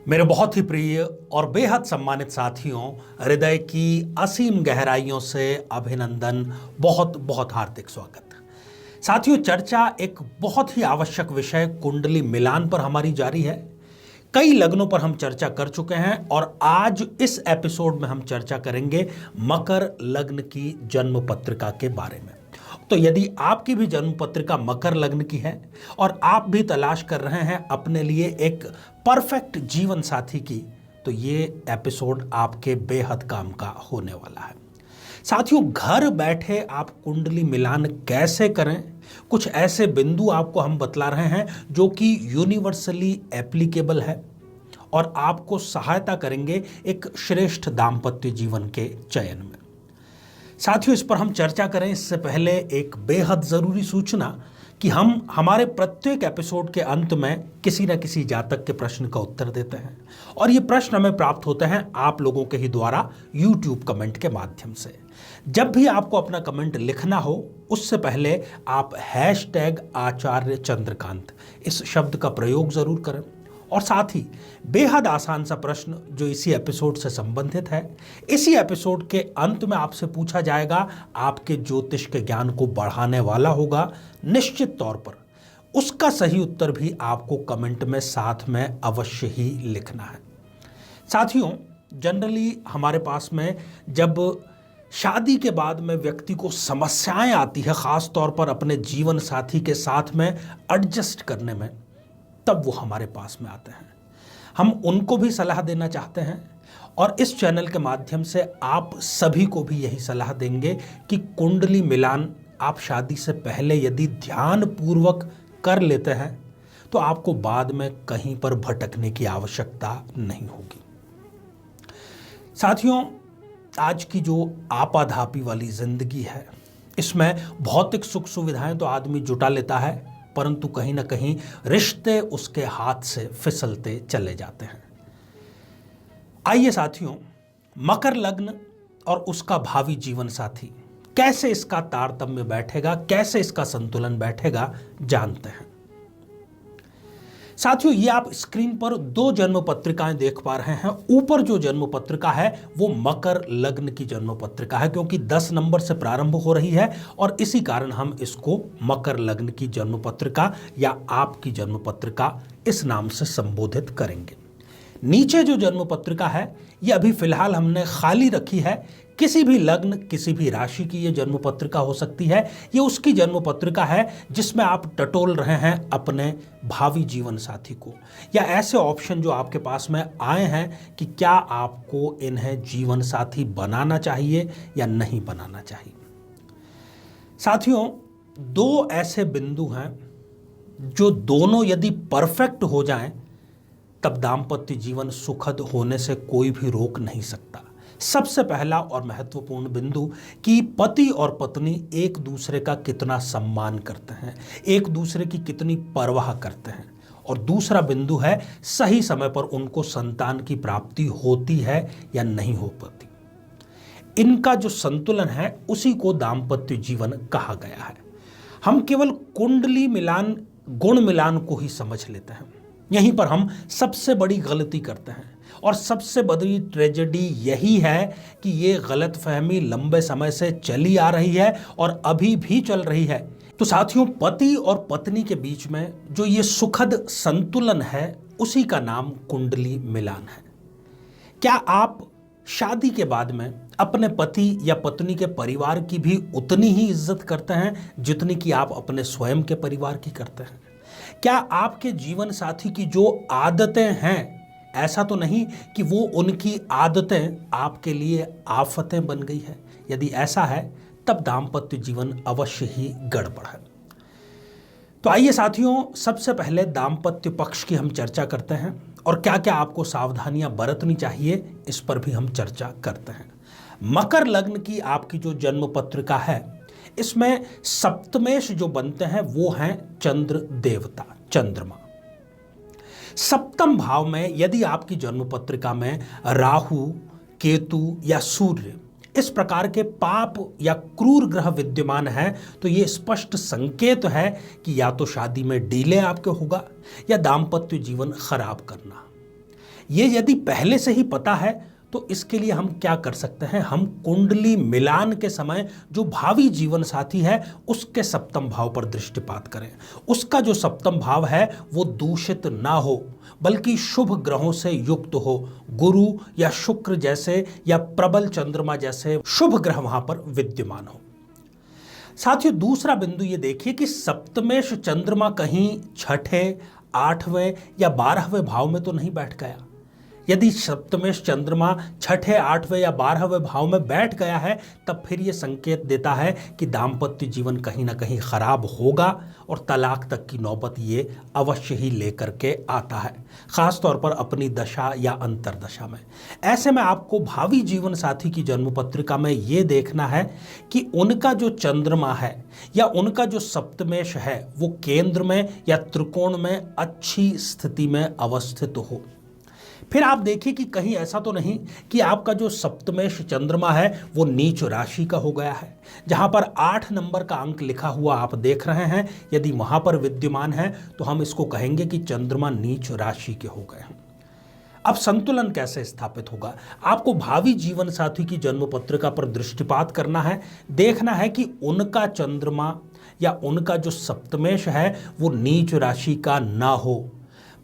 मेरे बहुत ही प्रिय और बेहद सम्मानित साथियों, हृदय की असीम गहराइयों से अभिनंदन, बहुत बहुत हार्दिक स्वागत। साथियों, चर्चा एक बहुत ही आवश्यक विषय कुंडली मिलान पर हमारी जारी है। कई लग्नों पर हम चर्चा कर चुके हैं और आज इस एपिसोड में हम चर्चा करेंगे मकर लग्न की जन्म पत्रिका के बारे में। तो यदि आपकी भी जन्म पत्रिका मकर लग्न की है और आप भी तलाश कर रहे हैं अपने लिए एक परफेक्ट जीवन साथी की, तो ये एपिसोड आपके बेहद काम का होने वाला है। साथियों, घर बैठे आप कुंडली मिलान कैसे करें, कुछ ऐसे बिंदु आपको हम बतला रहे हैं जो कि यूनिवर्सली एप्लीकेबल है और आपको सहायता करेंगे एक श्रेष्ठ दाम्पत्य जीवन के चयन में। साथियों, इस पर हम चर्चा करें इससे पहले एक बेहद ज़रूरी सूचना कि हम हमारे प्रत्येक एपिसोड के अंत में किसी न किसी जातक के प्रश्न का उत्तर देते हैं और ये प्रश्न हमें प्राप्त होते हैं आप लोगों के ही द्वारा यूट्यूब कमेंट के माध्यम से। जब भी आपको अपना कमेंट लिखना हो, उससे पहले आप #आचार्य चंद्रकांत इस शब्द का प्रयोग ज़रूर करें। और साथ ही बेहद आसान सा प्रश्न जो इसी एपिसोड से संबंधित है, इसी एपिसोड के अंत में आपसे पूछा जाएगा, आपके ज्योतिष के ज्ञान को बढ़ाने वाला होगा निश्चित तौर पर। उसका सही उत्तर भी आपको कमेंट में साथ में अवश्य ही लिखना है। साथियों, जनरली हमारे पास में जब शादी के बाद में व्यक्ति को समस्याएं आती है, खास तौर पर अपने जीवन साथी के साथ में एडजस्ट करने में, तब वो हमारे पास में आते हैं। हम उनको भी सलाह देना चाहते हैं और इस चैनल के माध्यम से आप सभी को भी यही सलाह देंगे कि कुंडली मिलान आप शादी से पहले यदि ध्यान पूर्वक कर लेते हैं तो आपको बाद में कहीं पर भटकने की आवश्यकता नहीं होगी। साथियों, आज की जो आपाधापी वाली जिंदगी है, इसमें भौतिक सुख सुविधाएं तो आदमी जुटा लेता है, परंतु कहीं ना कहीं रिश्ते उसके हाथ से फिसलते चले जाते हैं। आइए साथियों, मकर लग्न और उसका भावी जीवन साथी कैसे इसका तारतम्य बैठेगा, कैसे इसका संतुलन बैठेगा, जानते हैं। साथियों, ये आप स्क्रीन पर 2 जन्म पत्रिकाएं देख पा रहे हैं। ऊपर जो जन्म पत्रिका है वो मकर लग्न की जन्म पत्रिका है, क्योंकि 10 नंबर से प्रारंभ हो रही है और इसी कारण हम इसको मकर लग्न की जन्म पत्रिका या आपकी जन्म पत्रिका इस नाम से संबोधित करेंगे। नीचे जो जन्म पत्रिका है ये अभी फिलहाल हमने खाली रखी है। किसी भी लग्न, किसी भी राशि की ये जन्म पत्रिका हो सकती है। ये उसकी जन्म पत्रिका है जिसमें आप टटोल रहे हैं अपने भावी जीवन साथी को, या ऐसे ऑप्शन जो आपके पास में आए हैं कि क्या आपको इन्हें जीवन साथी बनाना चाहिए या नहीं बनाना चाहिए। साथियों, 2 ऐसे बिंदु हैं जो दोनों यदि परफेक्ट हो जाएं तब दाम्पत्य जीवन सुखद होने से कोई भी रोक नहीं सकता। सबसे पहला और महत्वपूर्ण बिंदु कि पति और पत्नी एक दूसरे का कितना सम्मान करते हैं, एक दूसरे की कितनी परवाह करते हैं। और दूसरा बिंदु है सही समय पर उनको संतान की प्राप्ति होती है या नहीं हो पाती। इनका जो संतुलन है उसी को दाम्पत्य जीवन कहा गया है। हम केवल कुंडली मिलान, गुण मिलान को ही समझ लेते हैं। यहीं पर हम सबसे बड़ी गलती करते हैं और सबसे बड़ी ट्रेजेडी यही है कि ये गलतफहमी लंबे समय से चली आ रही है और अभी भी चल रही है। तो साथियों, पति और पत्नी के बीच में जो ये सुखद संतुलन है उसी का नाम कुंडली मिलान है। क्या आप शादी के बाद में अपने पति या पत्नी के परिवार की भी उतनी ही इज्जत करते हैं जितनी कि आप अपने स्वयं के परिवार की करते हैं? क्या आपके जीवन साथी की जो आदतें हैं, ऐसा तो नहीं कि वो उनकी आदतें आपके लिए आफतें बन गई है? यदि ऐसा है तब दाम्पत्य जीवन अवश्य ही गड़बड़ है। तो आइए साथियों, सबसे पहले दाम्पत्य पक्ष की हम चर्चा करते हैं और क्या क्या आपको सावधानियां बरतनी चाहिए इस पर भी हम चर्चा करते हैं। मकर लग्न की आपकी जो जन्म पत्रिका है, इसमें सप्तमेश जो बनते हैं वो हैं चंद्र देवता, चंद्रमा। सप्तम भाव में यदि आपकी जन्म पत्रिका में राहु, केतु या सूर्य इस प्रकार के पाप या क्रूर ग्रह विद्यमान है तो ये स्पष्ट संकेत है कि या तो शादी में डीले आपके होगा या दाम्पत्य जीवन खराब करना। ये यदि पहले से ही पता है तो इसके लिए हम क्या कर सकते हैं, हम कुंडली मिलान के समय जो भावी जीवन साथी है उसके सप्तम भाव पर दृष्टिपात करें। उसका जो सप्तम भाव है वो दूषित ना हो बल्कि शुभ ग्रहों से युक्त हो, गुरु या शुक्र जैसे या प्रबल चंद्रमा जैसे शुभ ग्रह वहां पर विद्यमान हो। साथियों, दूसरा बिंदु ये देखिए कि सप्तमेश चंद्रमा कहीं छठे, आठवें या 12वें भाव में तो नहीं बैठ गया। यदि सप्तमेश चंद्रमा छठे, आठवें या 12वें भाव में बैठ गया है तब फिर यह संकेत देता है कि दाम्पत्य जीवन कहीं ना कहीं खराब होगा और तलाक तक की नौबत ये अवश्य ही लेकर के आता है, खास तौर पर अपनी दशा या अंतरदशा में। ऐसे में आपको भावी जीवन साथी की जन्म पत्रिका में ये देखना है कि उनका जो चंद्रमा है या उनका जो सप्तमेश है वो केंद्र में या त्रिकोण में अच्छी स्थिति में अवस्थित हो। फिर आप देखिए कि कहीं ऐसा तो नहीं कि आपका जो सप्तमेश चंद्रमा है वो नीच राशि का हो गया है। जहां पर 8 नंबर का अंक लिखा हुआ आप देख रहे हैं, यदि वहां पर विद्यमान है तो हम इसको कहेंगे कि चंद्रमा नीच राशि के हो गए हैं। अब संतुलन कैसे स्थापित होगा? आपको भावी जीवन साथी की जन्म पत्रिका पर दृष्टिपात करना है, देखना है कि उनका चंद्रमा या उनका जो सप्तमेश है वो नीच राशि का ना हो,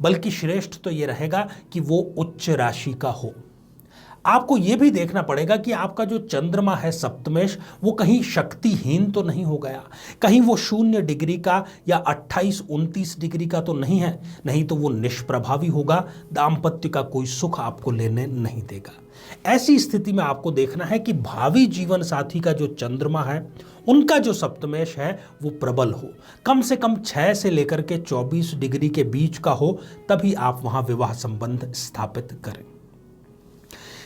बल्कि श्रेष्ठ तो ये रहेगा कि वो उच्च राशि का हो। आपको यह भी देखना पड़ेगा कि आपका जो चंद्रमा है सप्तमेश वो कहीं शक्तिहीन तो नहीं हो गया, कहीं वो 0 डिग्री का या 28-29 डिग्री का तो नहीं है, नहीं तो वो निष्प्रभावी होगा, दाम्पत्य का कोई सुख आपको लेने नहीं देगा। ऐसी स्थिति में आपको देखना है कि भावी जीवन साथी का जो चंद्रमा है उनका जो सप्तमेश है वो प्रबल हो, कम से कम 6 से लेकर के 24 डिग्री के बीच का हो, तभी आप वहां विवाह संबंध स्थापित करें।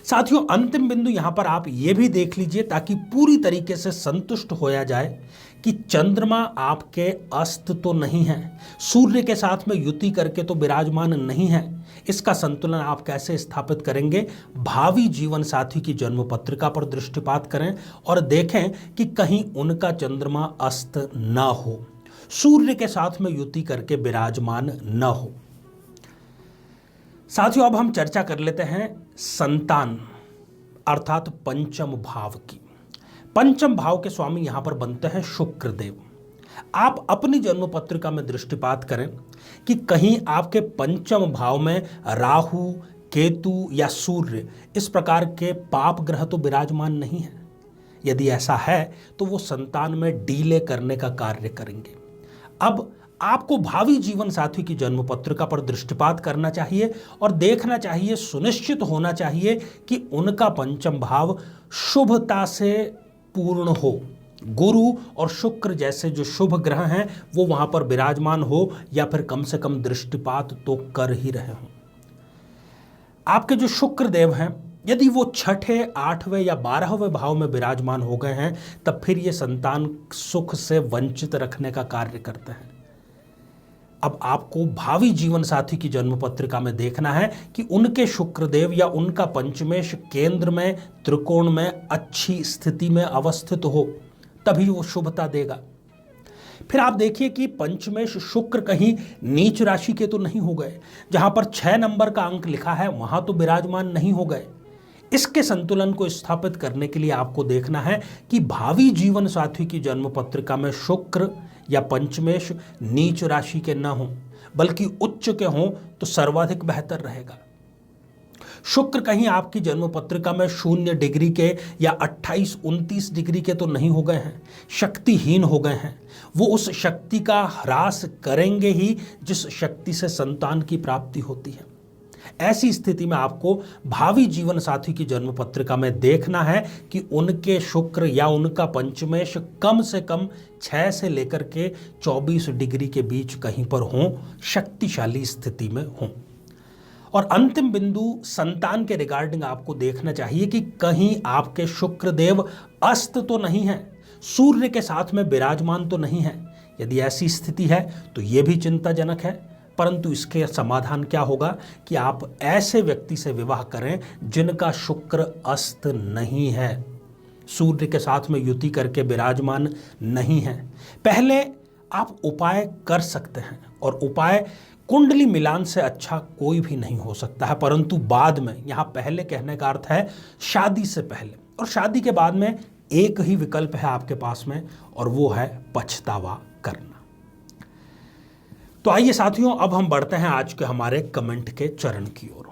साथियों, अंतिम बिंदु यहां पर आप यह भी देख लीजिए ताकि पूरी तरीके से संतुष्ट होया जाए कि चंद्रमा आपके अस्त तो नहीं है, सूर्य के साथ में युति करके तो विराजमान नहीं है। इसका संतुलन आप कैसे स्थापित करेंगे? भावी जीवन साथी की जन्म पत्रिका पर दृष्टिपात करें और देखें कि कहीं उनका चंद्रमा अस्त न हो, सूर्य के साथ में युति करके विराजमान न हो। साथियों, अब हम चर्चा कर लेते हैं संतान अर्थात पंचम भाव की। पंचम भाव के स्वामी यहां पर बनते हैं शुक्र देव। आप अपनी जन्म पत्रिका में दृष्टिपात करें कि कहीं आपके पंचम भाव में राहु, केतु या सूर्य इस प्रकार के पाप ग्रह तो विराजमान नहीं है। यदि ऐसा है तो वो संतान में डीले करने का कार्य करेंगे। अब आपको भावी जीवन साथी की जन्म पत्रिका पर दृष्टिपात करना चाहिए और देखना चाहिए, सुनिश्चित होना चाहिए कि उनका पंचम भाव शुभता से पूर्ण हो, गुरु और शुक्र जैसे जो शुभ ग्रह हैं वो वहां पर विराजमान हो या फिर कम से कम दृष्टिपात तो कर ही रहे हों। आपके जो शुक्र देव हैं यदि वो छठे, 8वें या 12वें भाव में विराजमान हो गए हैं तब फिर ये संतान सुख से वंचित रखने का कार्य करते हैं। अब आपको भावी जीवन साथी की जन्म पत्रिका में देखना है कि उनके शुक्रदेव या उनका पंचमेश केंद्र में त्रिकोण में अच्छी स्थिति में अवस्थित हो, तभी वो शुभता देगा। फिर आप देखिए कि पंचमेश शुक्र कहीं नीच राशि के तो नहीं हो गए, जहां पर 6 नंबर का अंक लिखा है वहां तो विराजमान नहीं हो गए। इसके संतुलन को स्थापित करने के लिए आपको देखना है कि भावी जीवन साथी की जन्म पत्रिका में शुक्र या पंचमेश नीच राशि के न हों बल्कि उच्च के हों तो सर्वाधिक बेहतर रहेगा। शुक्र कहीं आपकी जन्म पत्रिका में 0 डिग्री के या 28-29 डिग्री के तो नहीं हो गए हैं, शक्तिहीन हो गए हैं। वो उस शक्ति का ह्रास करेंगे ही जिस शक्ति से संतान की प्राप्ति होती है। ऐसी स्थिति में आपको भावी जीवन साथी की जन्म पत्रिका में देखना है कि उनके शुक्र या उनका पंचमेश कम से कम 6 से लेकर के 24 डिग्री के बीच कहीं पर हों, शक्तिशाली स्थिति में हों। और अंतिम बिंदु संतान के रिगार्डिंग आपको देखना चाहिए कि कहीं आपके शुक्र देव अस्त तो नहीं है, सूर्य के साथ में विराजमान तो नहीं है। यदि ऐसी स्थिति है तो यह भी चिंताजनक है, परंतु इसके समाधान क्या होगा कि आप ऐसे व्यक्ति से विवाह करें जिनका शुक्र अस्त नहीं है, सूर्य के साथ में युति करके विराजमान नहीं है। पहले आप उपाय कर सकते हैं और उपाय कुंडली मिलान से अच्छा कोई भी नहीं हो सकता है, परंतु बाद में, यहां पहले कहने का अर्थ है शादी से पहले और शादी के बाद में एक ही विकल्प है आपके पास में, और वो है पछतावा करना। तो आइए साथियों, अब हम बढ़ते हैं आज के हमारे कमेंट के चरण की ओर।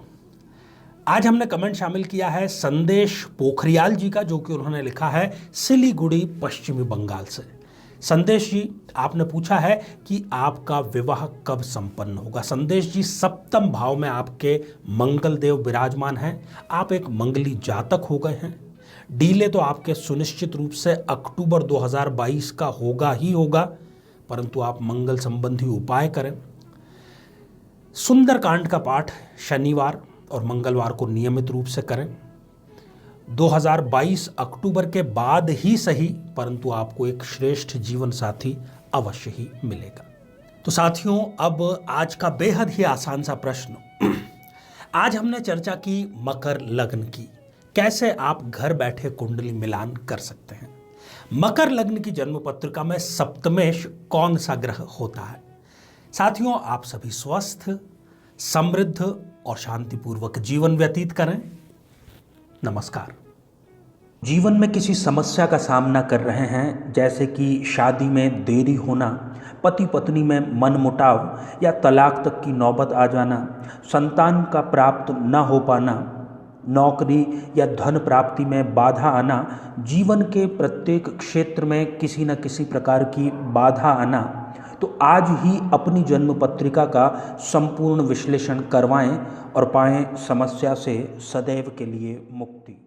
आज हमने कमेंट शामिल किया है संदेश पोखरियाल जी का, जो कि उन्होंने लिखा है सिलीगुड़ी पश्चिमी बंगाल से। संदेश जी, आपने पूछा है कि आपका विवाह कब संपन्न होगा। संदेश जी, सप्तम भाव में आपके मंगल देव विराजमान हैं, आप एक मंगली जातक हो गए हैं। डीले तो आपके सुनिश्चित रूप से अक्टूबर 2022 का होगा ही होगा, परंतु आप मंगल संबंधी उपाय करें। सुंदरकांड का पाठ शनिवार और मंगलवार को नियमित रूप से करें। 2022 अक्टूबर के बाद ही सही, परंतु आपको एक श्रेष्ठ जीवन साथी अवश्य ही मिलेगा। तो साथियों, अब आज का बेहद ही आसान सा प्रश्न। आज हमने चर्चा की मकर लग्न की, कैसे आप घर बैठे कुंडली मिलान कर सकते हैं। मकर लग्न की जन्म पत्रिका में सप्तमेश कौन सा ग्रह होता है। साथियों, आप सभी स्वस्थ, समृद्ध और शांतिपूर्वक जीवन व्यतीत करें। नमस्कार। जीवन में किसी समस्या का सामना कर रहे हैं, जैसे कि शादी में देरी होना, पति पत्नी में मनमुटाव या तलाक तक की नौबत आ जाना, संतान का प्राप्त न हो पाना, नौकरी या धन प्राप्ति में बाधा आना, जीवन के प्रत्येक क्षेत्र में किसी न किसी प्रकार की बाधा आना, तो आज ही अपनी जन्म पत्रिका का संपूर्ण विश्लेषण करवाएं और पाएं समस्या से सदैव के लिए मुक्ति।